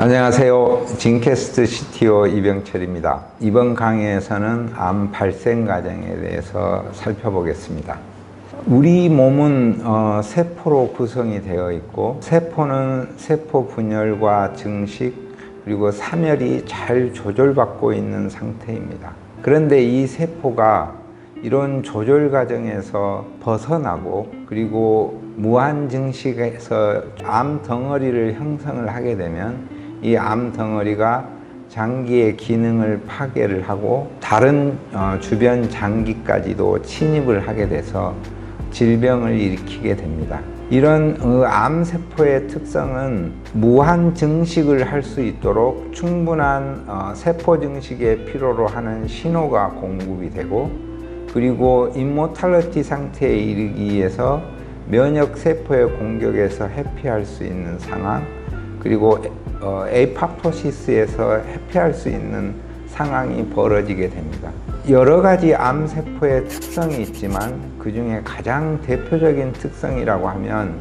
안녕하세요. 징캐스트 CTO 이병철입니다. 이번 강의에서는 암 발생 과정에 대해서 살펴보겠습니다. 우리 몸은 세포로 구성이 되어 있고, 세포는 세포 분열과 증식 그리고 사멸이 잘 조절받고 있는 상태입니다. 그런데 이 세포가 이런 조절 과정에서 벗어나고, 그리고 무한 증식에서 암 덩어리를 형성을 하게 되면 이 암 덩어리가 장기의 기능을 파괴를 하고 다른 주변 장기까지도 침입을 하게 돼서 질병을 일으키게 됩니다. 이런 암세포의 특성은 무한 증식을 할 수 있도록 충분한 세포 증식의 필요로 하는 신호가 공급이 되고, 그리고 임모탈리티 상태에 이르기 위해서 면역 세포의 공격에서 회피할 수 있는 상황, 그리고 에이파토시스에서 회피할 수 있는 상황이 벌어지게 됩니다. 여러 가지 암세포의 특성이 있지만 그 중에 가장 대표적인 특성이라고 하면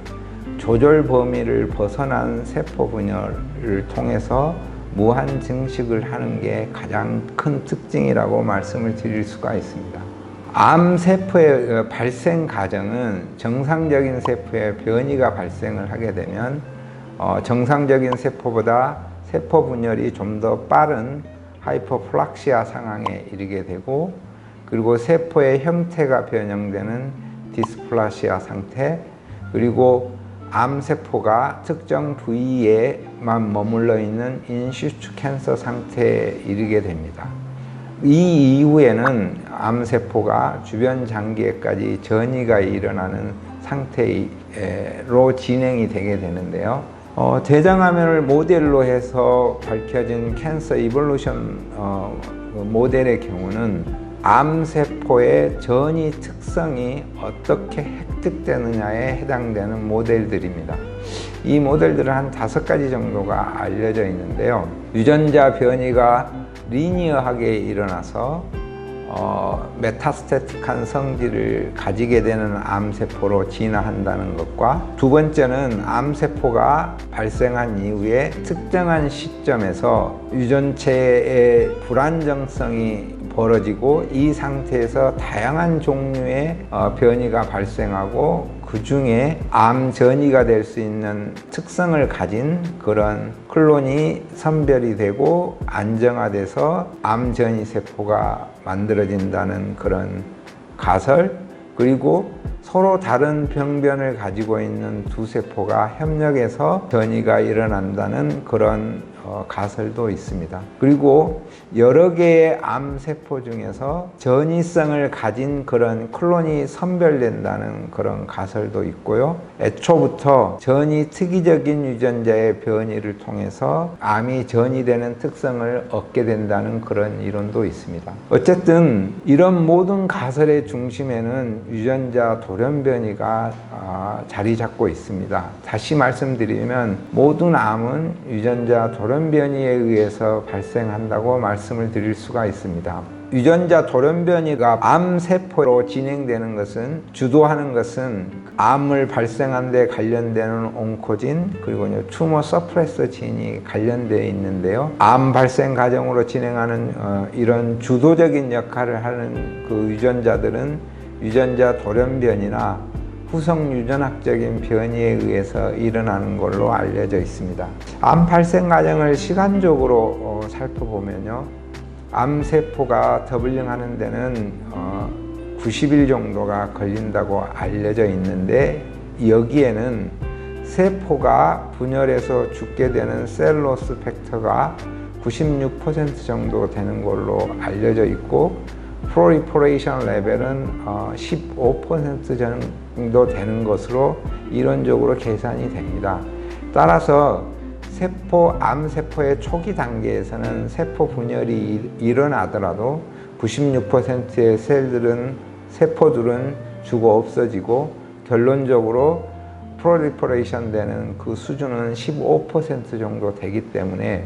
조절 범위를 벗어난 세포 분열을 통해서 무한 증식을 하는 게 가장 큰 특징이라고 말씀을 드릴 수가 있습니다. 암세포의 발생 과정은 정상적인 세포의 변이가 발생을 하게 되면 정상적인 세포보다 세포 분열이 좀 더 빠른 하이퍼플락시아 상황에 이르게 되고, 그리고 세포의 형태가 변형되는 디스플라시아 상태, 그리고 암세포가 특정 부위에만 머물러 있는 인시추 캔서 상태에 이르게 됩니다. 이 이후에는 암세포가 주변 장기에까지 전이가 일어나는 상태로 진행이 되게 되는데요. 대장암을 모델로 해서 밝혀진 캔서 이볼루션 모델의 경우는 암세포의 전이 특성이 어떻게 획득되느냐에 해당되는 모델들입니다. 이 모델들은 한 5가지 정도가 알려져 있는데요. 유전자 변이가 리니어하게 일어나서 메타스태틱한 성질을 가지게 되는 암세포로 진화한다는 것과, 두 번째는 암세포가 발생한 이후에 특정한 시점에서 유전체의 불안정성이 벌어지고 이 상태에서 다양한 종류의 변이가 발생하고 그 중에 암 전이가 될 수 있는 특성을 가진 그런 클론이 선별이 되고 안정화돼서 암 전이 세포가 만들어진다는 그런 가설, 그리고 서로 다른 병변을 가지고 있는 두 세포가 협력해서 전이가 일어난다는 그런 가설도 있습니다. 그리고 여러 개의 암세포 중에서 전이성을 가진 그런 클론이 선별된다는 그런 가설도 있고요. 애초부터 전이 특이적인 유전자의 변이를 통해서 암이 전이되는 특성을 얻게 된다는 그런 이론도 있습니다. 어쨌든 이런 모든 가설의 중심에는 유전자 돌연변이가 자리 잡고 있습니다. 다시 말씀드리면 모든 암은 유전자 돌연변이에 의해서 발생한다고 말씀을 드릴 수가 있습니다. 유전자 돌연변이가 암세포로 진행되는 것은, 주도하는 것은 암을 발생하는 데 관련되는 온코진, 그리고 투머 서프레서 진이 관련되어 있는데요. 암 발생 과정으로 진행하는 이런 주도적인 역할을 하는 그 유전자들은 유전자 돌연변이나 후성 유전학적인 변이에 의해서 일어나는 걸로 알려져 있습니다. 암 발생 과정을 시간적으로 살펴보면요, 암세포가 더블링하는 데는 90일 정도가 걸린다고 알려져 있는데, 여기에는 세포가 분열해서 죽게 되는 셀로스 팩터가 96% 정도 되는 걸로 알려져 있고, 프로리포레이션 레벨은 15% 정도 되는 것으로 이론적으로 계산이 됩니다. 따라서 암세포의 초기 단계에서는 세포 분열이 일어나더라도 96%의 세포들은 죽어 없어지고, 결론적으로 프로리포레이션 되는 그 수준은 15% 정도 되기 때문에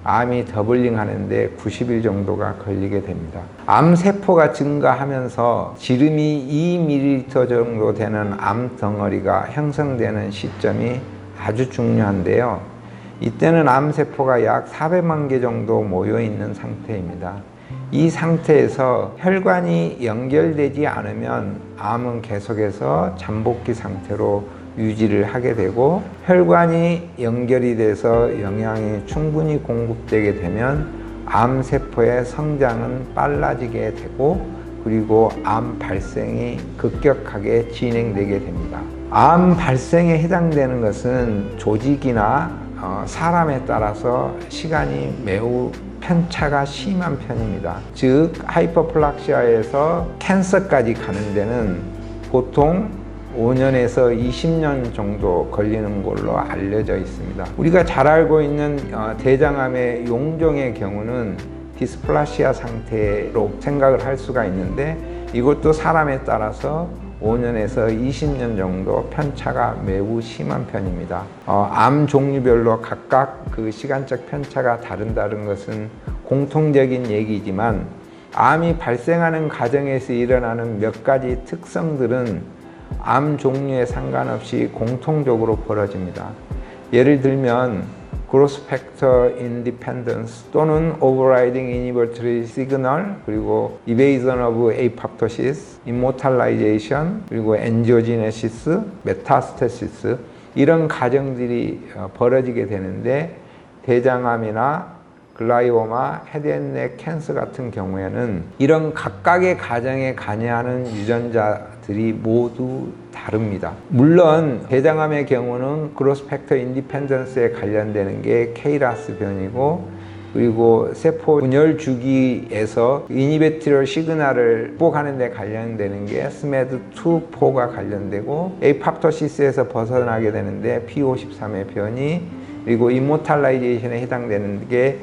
암이 더블링 하는데 90일 정도가 걸리게 됩니다. 암세포가 증가하면서 지름이 2ml 정도 되는 암 덩어리가 형성되는 시점이 아주 중요한데요. 이때는 암세포가 약 400만 개 정도 모여 있는 상태입니다. 이 상태에서 혈관이 연결되지 않으면 암은 계속해서 잠복기 상태로 유지를 하게 되고, 혈관이 연결이 돼서 영양이 충분히 공급되게 되면 암세포의 성장은 빨라지게 되고, 그리고 암 발생이 급격하게 진행되게 됩니다. 암 발생에 해당되는 것은 조직이나 사람에 따라서 시간이 매우 편차가 심한 편입니다. 즉 하이퍼플락시아에서 캔서까지 가는 데는 보통 5년에서 20년 정도 걸리는 걸로 알려져 있습니다. 우리가 잘 알고 있는 대장암의 용종의 경우는 디스플라시아 상태로 생각을 할 수가 있는데, 이것도 사람에 따라서 5년에서 20년 정도 편차가 매우 심한 편입니다. 암 종류별로 각각 그 시간적 편차가 다른다는 것은 공통적인 얘기지만, 암이 발생하는 과정에서 일어나는 몇 가지 특성들은 암 종류에 상관없이 공통적으로 벌어집니다. 예를 들면 Growth Factor Independence 또는 Overriding Inhibitory Signal, 그리고 Evasion of Apoptosis, Immortalization, 그리고 Angiogenesis, Metastasis, 이런 과정들이 벌어지게 되는데, 대장암이나 글라이오마, 헤드앤넥 캔서 같은 경우에는 이런 각각의 과정에 관여하는 유전자들이 모두 다릅니다. 물론 대장암의 경우는 그로스 팩터 인디펜던스에 관련되는 게 KRAS 변이고, 그리고 세포 분열 주기에서 이니비토리 시그널을 극복하는 데 관련되는 게 SMAD2/4가 관련되고, 에이팝토시스에서 벗어나게 되는데 P53의 변이, 그리고 이모탈라이제이션에 해당되는 게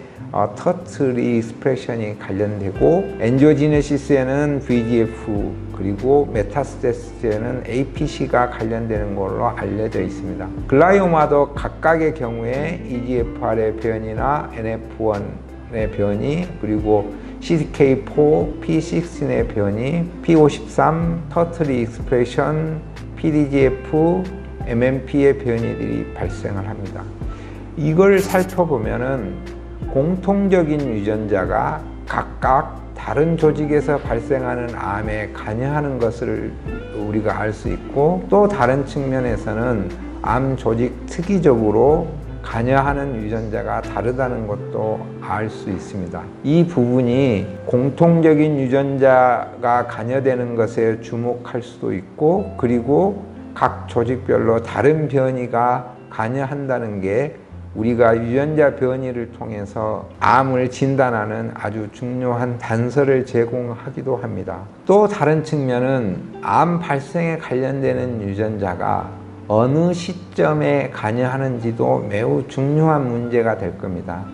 터틀 익스프레션이 관련되고, 엔지오지네시스에는 VEGF, 그리고 메타스테시스에는 APC가 관련되는 걸로 알려져 있습니다. 글라이오마도 각각의 경우에 EGFR의 변이나 NF1의 변이, 그리고 CDK4, P16의 변이, P53, 터틀 익스프레션, PDGF, MMP의 변이들이 발생을 합니다. 이걸 살펴보면은 공통적인 유전자가 각각 다른 조직에서 발생하는 암에 관여하는 것을 우리가 알 수 있고, 또 다른 측면에서는 암 조직 특이적으로 관여하는 유전자가 다르다는 것도 알 수 있습니다. 이 부분이 공통적인 유전자가 관여되는 것에 주목할 수도 있고, 그리고 각 조직별로 다른 변이가 관여한다는 게 우리가 유전자 변이를 통해서 암을 진단하는 아주 중요한 단서를 제공하기도 합니다. 또 다른 측면은 암 발생에 관련되는 유전자가 어느 시점에 관여하는지도 매우 중요한 문제가 될 겁니다.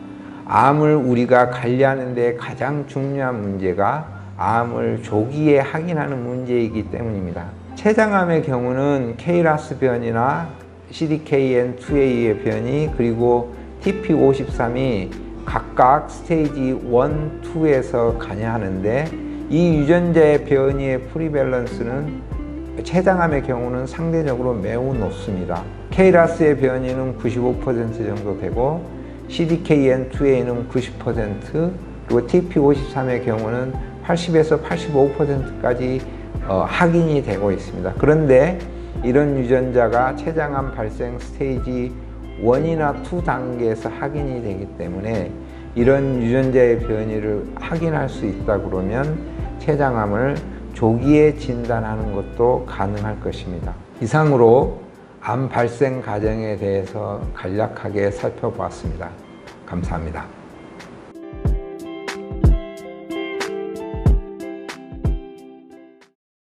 암을 우리가 관리하는 데 가장 중요한 문제가 암을 조기에 확인하는 문제이기 때문입니다. 췌장암의 경우는 KRAS 변이나 CDKN2A의 변이, 그리고 TP53이 각각 스테이지 1, 2에서 관여하는데, 이 유전자의 변이의 프리밸런스는 췌장암의 경우는 상대적으로 매우 높습니다. KRAS의 변이는 95% 정도 되고, CDKN2A는 90%, 그리고 TP53의 경우는 80에서 85%까지 확인이 되고 있습니다. 그런데 이런 유전자가 췌장암 발생 스테이지 1이나 2 단계에서 확인이 되기 때문에 이런 유전자의 변이를 확인할 수 있다 그러면 췌장암을 조기에 진단하는 것도 가능할 것입니다. 이상으로 암 발생 과정에 대해서 간략하게 살펴보았습니다. 감사합니다.